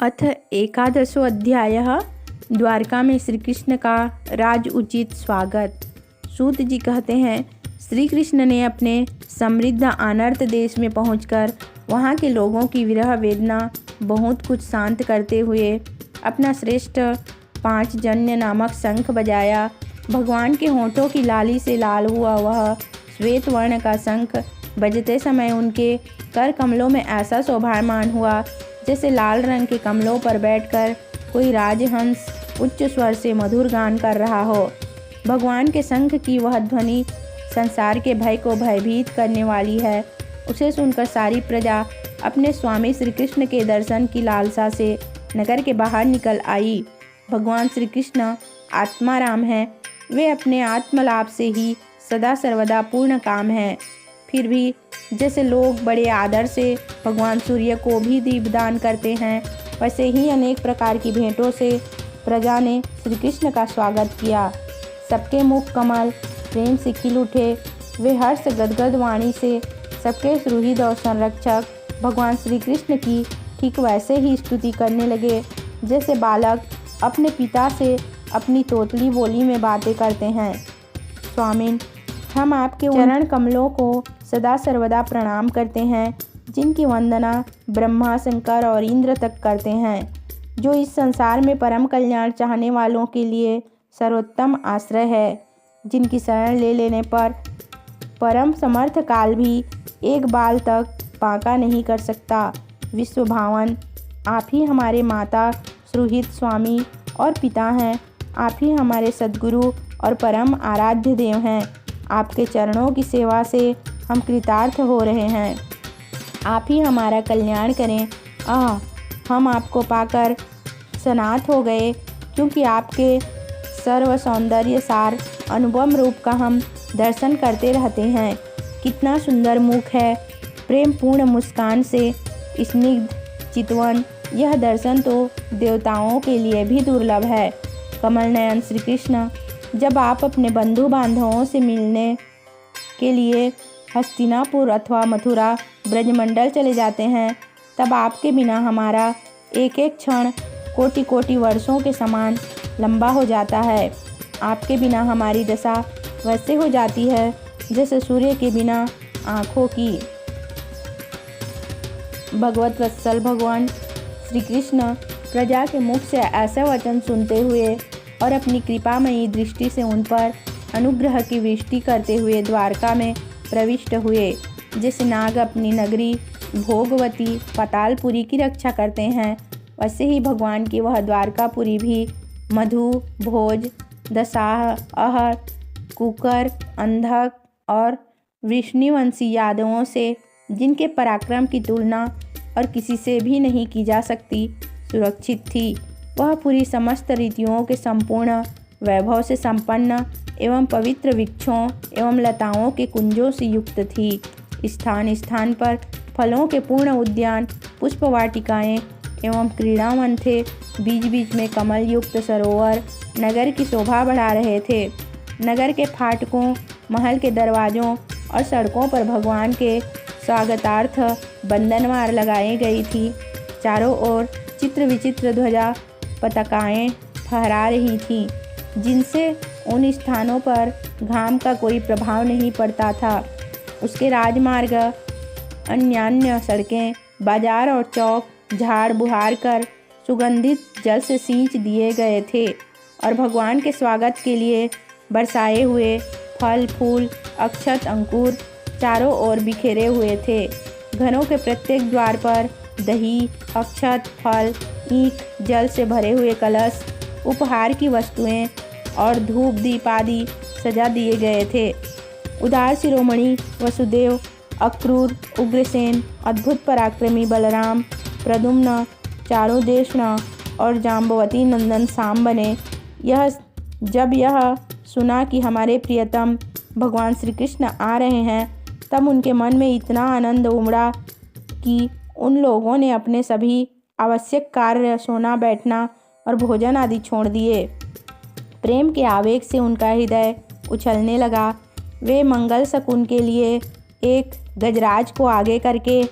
अथ एकादशो अध्यायः। द्वारका में श्री कृष्ण का राज उचित स्वागत। सूत जी कहते हैं, श्री कृष्ण ने अपने समृद्ध अनर्त देश में पहुंचकर वहां के लोगों की विरह वेदना बहुत कुछ शांत करते हुए अपना श्रेष्ठ पांचजन्य नामक शंख बजाया। भगवान के होठों की लाली से लाल हुआ वह श्वेत वर्ण का शंख बजते समय उनके कर कमलों में ऐसा शोभायमान हुआ जैसे लाल रंग के कमलों पर बैठकर कोई राजहंस उच्च स्वर से मधुर गान कर रहा हो। भगवान के शंख की वह ध्वनि संसार के भय को भयभीत करने वाली है। उसे सुनकर सारी प्रजा अपने स्वामी श्री कृष्ण के दर्शन की लालसा से नगर के बाहर निकल आई। भगवान श्री कृष्ण आत्माराम हैं, वे अपने आत्मलाभ से ही सदा सर्वदा पूर्ण काम हैं। फिर भी जैसे लोग बड़े आदर से भगवान सूर्य को भी दीपदान करते हैं, वैसे ही अनेक प्रकार की भेंटों से प्रजा ने श्री कृष्ण का स्वागत किया। सबके मुख कमल प्रेम से खिल उठे। वे हर्ष गदगद वाणी से सबके सुहृद और संरक्षक भगवान श्री कृष्ण की ठीक वैसे ही स्तुति करने लगे जैसे बालक अपने पिता से अपनी तोतली बोली में बातें करते हैं। स्वामिन, हम आपके चरण कमलों को सदा सर्वदा प्रणाम करते हैं, जिनकी वंदना ब्रह्मा, शंकर और इंद्र तक करते हैं, जो इस संसार में परम कल्याण चाहने वालों के लिए सर्वोत्तम आश्रय है, जिनकी शरण ले लेने पर परम समर्थ काल भी एक बाल तक बांका नहीं कर सकता। विश्वभावन, आप ही हमारे माता, सुहृद, स्वामी और पिता हैं। आप ही हमारे सद्गुरु और परम आराध्य देव हैं। आपके चरणों की सेवा से हम कृतार्थ हो रहे हैं। आप ही हमारा कल्याण करें। हम आपको पाकर सनाथ हो गए, क्योंकि आपके सर्व सौंदर्य सार अनुपम रूप का हम दर्शन करते रहते हैं। कितना सुंदर मुख है, प्रेम पूर्ण मुस्कान से स्निग्ध चितवन। यह दर्शन तो देवताओं के लिए भी दुर्लभ है। कमल नयन श्री कृष्ण, जब आप अपने बंधु बांधवों से मिलने के लिए हस्तिनापुर अथवा मथुरा ब्रजमंडल चले जाते हैं, तब आपके बिना हमारा एक एक क्षण कोटि कोटि वर्षों के समान लंबा हो जाता है। आपके बिना हमारी दशा वैसे हो जाती है जैसे सूर्य के बिना आँखों की। भगवत वत्सल भगवान श्री कृष्ण प्रजा के मुख से ऐसा वचन सुनते हुए और अपनी कृपामयी दृष्टि से उन पर अनुग्रह की वृष्टि करते हुए द्वारका में प्रविष्ट हुए। जैसे नाग अपनी नगरी भोगवती पातालपुरी की रक्षा करते हैं, वैसे ही भगवान की वह द्वारकापुरी भी मधु, भोज, दशाह, अहर, कुकर, अंधक और वृष्णिवंशी यादवों से, जिनके पराक्रम की तुलना और किसी से भी नहीं की जा सकती, सुरक्षित थी। वह पूरी समस्त रीतियों के संपूर्ण वैभव से संपन्न एवं पवित्र वृक्षों एवं लताओं के कुंजों से युक्त थी। स्थान स्थान पर फलों के पूर्ण उद्यान, पुष्प वाटिकाएँ एवं क्रीड़ावन थे। बीच बीच में कमल युक्त सरोवर नगर की शोभा बढ़ा रहे थे। नगर के फाटकों, महल के दरवाज़ों और सड़कों पर भगवान के स्वागतार्थ बंदनवार लगाई गई थी। चारों ओर चित्र विचित्र ध्वजा पताकाएँ फहरा रही थीं, जिनसे उन स्थानों पर घाम का कोई प्रभाव नहीं पड़ता था। उसके राजमार्ग, अन्यान्य सड़कें, बाजार और चौक झाड़ बुहार कर सुगंधित जल से सींच दिए गए थे और भगवान के स्वागत के लिए बरसाए हुए फल, फूल, अक्षत, अंकुर चारों ओर बिखेरे हुए थे। घरों के प्रत्येक द्वार पर दही, अक्षत, फल, ईख, जल से भरे हुए कलश, उपहार की वस्तुएं और धूप दीप आदि सजा दिए गए थे। उदार शिरोमणि वसुदेव, अक्रूर, उग्रसेन, अद्भुत पराक्रमी बलराम, प्रद्युम्न, चारुदेशना और जाम्बवती नंदन शाम बने। जब यह सुना कि हमारे प्रियतम भगवान श्री कृष्ण आ रहे हैं, तब उनके मन में इतना आनंद उमड़ा कि उन लोगों ने अपने सभी आवश्यक कार्य, सोना, बैठना और भोजन आदि छोड़ दिए। प्रेम के आवेग से उनका हृदय उछलने लगा। वे मंगल शकुन के लिए एक गजराज को आगे करके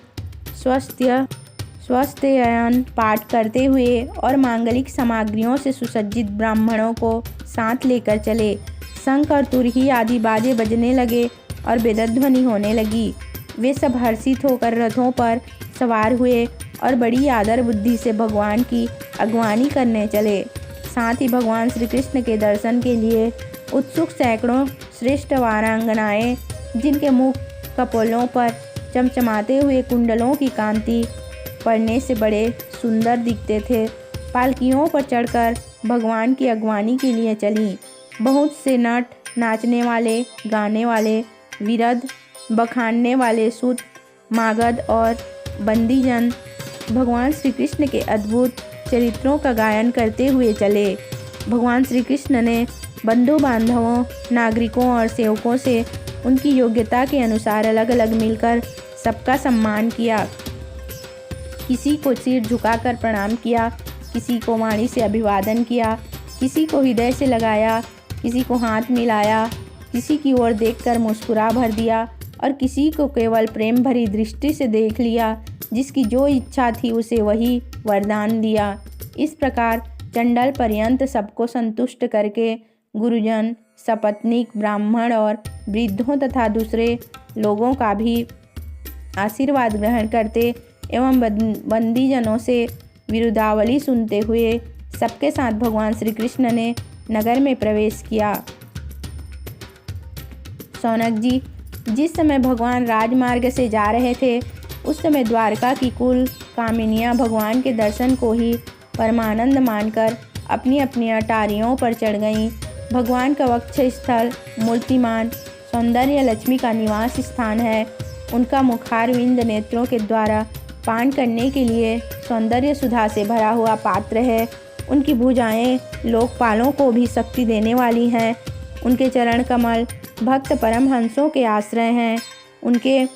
स्वस्त्ययन पाठ करते हुए और मांगलिक सामग्रियों से सुसज्जित ब्राह्मणों को साथ लेकर चले। शंख और तुरही आदि बाजे बजने लगे और वेदध्वनि होने लगी। वे सब हर्षित होकर रथों पर सवार हुए और बड़ी आदर बुद्धि से भगवान की अगवानी करने चले। साथ ही भगवान श्री कृष्ण के दर्शन के लिए उत्सुक सैकड़ों श्रेष्ठ वारांगनाएं, जिनके मुख कपोलों पर चमचमाते हुए कुंडलों की कांति पड़ने से बड़े सुंदर दिखते थे, पालकियों पर चढ़कर भगवान की अगवानी के लिए चलीं। बहुत से नट, नाचने वाले, गाने वाले, विरध, बखानने वाले सूत, मागध और बंदीजन भगवान श्री कृष्ण के अद्भुत चरित्रों का गायन करते हुए चले। भगवान श्री कृष्ण ने बंधु बांधवों, नागरिकों और सेवकों से उनकी योग्यता के अनुसार अलग अलग मिलकर सबका सम्मान किया। किसी को सिर झुकाकर प्रणाम किया, किसी को वाणी से अभिवादन किया, किसी को हृदय से लगाया, किसी को हाथ मिलाया, किसी की ओर देखकर मुस्कुरा भर दिया और किसी को केवल प्रेम भरी दृष्टि से देख लिया। जिसकी जो इच्छा थी उसे वही वरदान दिया। इस प्रकार चंडल पर्यंत सबको संतुष्ट करके गुरुजन, सपत्नीक, ब्राह्मण और वृद्धों तथा दूसरे लोगों का भी आशीर्वाद ग्रहण करते एवं बंदीजनों से विरुदावली सुनते हुए सबके साथ भगवान श्री कृष्ण ने नगर में प्रवेश किया। शौनक जी, जिस समय भगवान राजमार्ग से जा रहे थे उस समय द्वारका की कुल कामिनियाँ भगवान के दर्शन को ही परमानंद मानकर अपनी अपनी अटारियों पर चढ़ गईं। भगवान का वक्ष स्थल मूर्तिमान सौंदर्य लक्ष्मी का निवास स्थान है। उनका मुखारविंद नेत्रों के द्वारा पान करने के लिए सौंदर्य सुधा से भरा हुआ पात्र है। उनकी भुजाएं लोकपालों को भी शक्ति देने वाली हैं। उनके चरण कमल भक्त परमहंसों के आश्रय हैं। उनके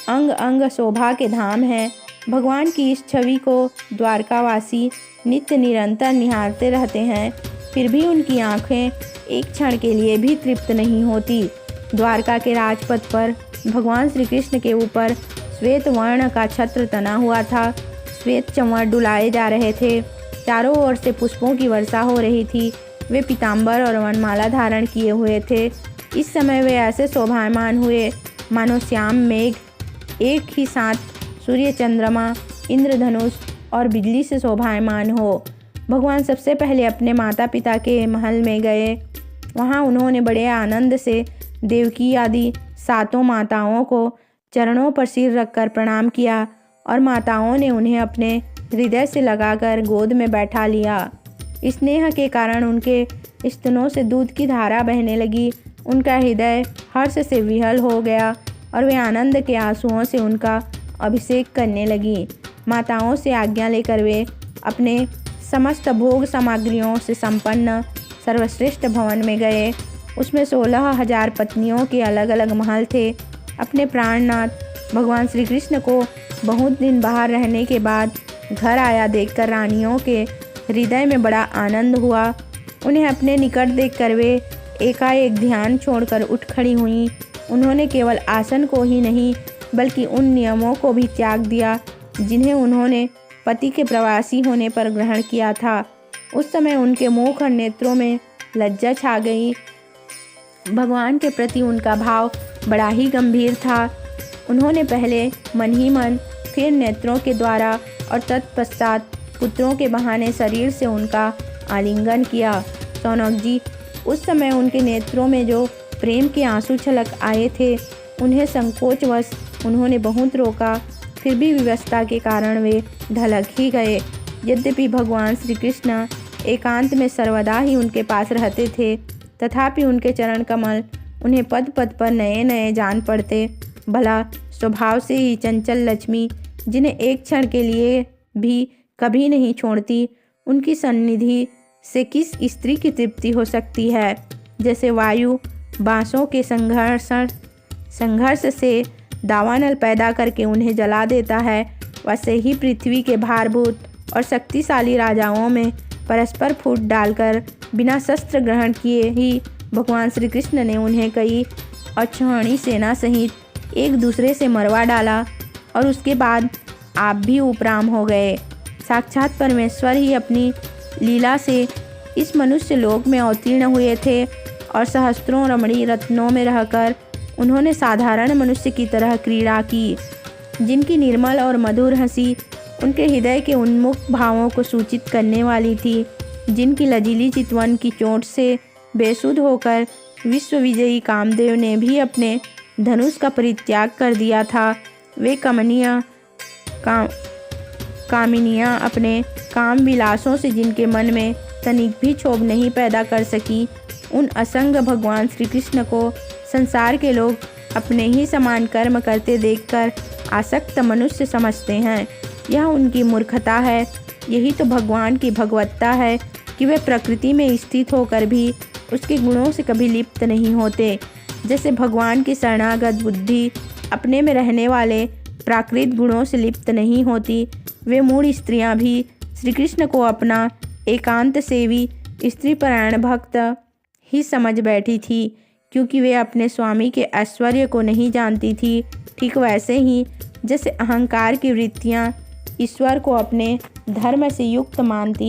अंग अंग शोभा के धाम हैं। भगवान की इस छवि को द्वारकावासी नित्य निरंतर निहारते रहते हैं, फिर भी उनकी आंखें एक क्षण के लिए भी तृप्त नहीं होती। द्वारका के राजपथ पर भगवान श्री कृष्ण के ऊपर श्वेत वर्ण का छत्र तना हुआ था। श्वेत चंवर डुलाए जा रहे थे। चारों ओर से पुष्पों की वर्षा हो रही थी। वे पीताम्बर और वनमाला धारण किए हुए थे। इस समय वे ऐसे शोभायमान हुए मानो श्याम मेघ एक ही साथ सूर्य, चंद्रमा, इंद्रधनुष और बिजली से शोभायमान हो। भगवान सबसे पहले अपने माता पिता के महल में गए। वहाँ उन्होंने बड़े आनंद से देवकी आदि सातों माताओं को चरणों पर सिर रखकर प्रणाम किया और माताओं ने उन्हें अपने हृदय से लगाकर गोद में बैठा लिया। स्नेह के कारण उनके स्तनों से दूध की धारा बहने लगी। उनका हृदय हर्ष से विहल हो गया और वे आनंद के आंसुओं से उनका अभिषेक करने लगी। माताओं से आज्ञा लेकर वे अपने समस्त भोग सामग्रियों से संपन्न सर्वश्रेष्ठ भवन में गए। उसमें 16,000 पत्नियों के अलग अलग महल थे। अपने प्राणनाथ भगवान श्री कृष्ण को बहुत दिन बाहर रहने के बाद घर आया देखकर रानियों के हृदय में बड़ा आनंद हुआ। उन्हें अपने निकट देखकर वे एकाएक ध्यान छोड़कर उठ खड़ी हुईं। उन्होंने केवल आसन को ही नहीं बल्कि उन नियमों को भी त्याग दिया जिन्हें उन्होंने पति के प्रवासी होने पर ग्रहण किया था। उस समय उनके मुख और नेत्रों में लज्जा छा गई। भगवान के प्रति उनका भाव बड़ा ही गंभीर था। उन्होंने पहले मन ही मन, फिर नेत्रों के द्वारा और तत्पश्चात पुत्रों के बहाने शरीर से उनका आलिंगन किया। शौनक जी, उस समय उनके नेत्रों में जो प्रेम के आंसू छलक आए थे उन्हें संकोचवश उन्होंने बहुत रोका, फिर भी विवशता के कारण वे ढलक ही गए। यद्यपि भगवान श्री कृष्ण एकांत में सर्वदा ही उनके पास रहते थे, तथापि उनके चरण कमल उन्हें पद पद पर नए नए जान पड़ते। भला स्वभाव से ही चंचल लक्ष्मी, जिन्हें एक क्षण के लिए भी कभी नहीं छोड़ती, उनकी सन्निधि से किस स्त्री की तृप्ति हो सकती है। जैसे वायु बाँसों के संघर्ष से दावानल पैदा करके उन्हें जला देता है, वैसे ही पृथ्वी के भारभूत और शक्तिशाली राजाओं में परस्पर फूट डालकर बिना शस्त्र ग्रहण किए ही भगवान श्री कृष्ण ने उन्हें कई अक्षौहिणी सेना सहित एक दूसरे से मरवा डाला और उसके बाद आप भी उपराम हो गए। साक्षात परमेश्वर ही अपनी लीला से इस मनुष्य लोक में अवतीर्ण हुए थे और सहस्त्रों रमणीय रत्नों में रहकर उन्होंने साधारण मनुष्य की तरह क्रीड़ा की, जिनकी निर्मल और मधुर हंसी उनके हृदय के उन्मुख भावों को सूचित करने वाली थी, जिनकी लजीली चितवन की चोट से बेसुध होकर विश्व विजयी कामदेव ने भी अपने धनुष का परित्याग कर दिया था। वे कामिनियाँ अपने काम विलासों से जिनके मन में तनिक भी क्षोभ नहीं पैदा कर सकी, उन असंग भगवान श्री कृष्ण को संसार के लोग अपने ही समान कर्म करते देखकर आसक्त मनुष्य समझते हैं। यह उनकी मूर्खता है। यही तो भगवान की भगवत्ता है कि वे प्रकृति में स्थित होकर भी उसके गुणों से कभी लिप्त नहीं होते। जैसे भगवान की शरणागत बुद्धि अपने में रहने वाले प्राकृत गुणों से लिप्त नहीं होती, वे मूढ़ स्त्रियां भी श्री कृष्ण को अपना एकांत सेवी स्त्रीपरायण भक्त ही समझ बैठी थी, क्योंकि वे अपने स्वामी के ऐश्वर्य को नहीं जानती थी। ठीक वैसे ही जैसे अहंकार की वृत्तियाँ ईश्वर को अपने धर्म से युक्त मानती है,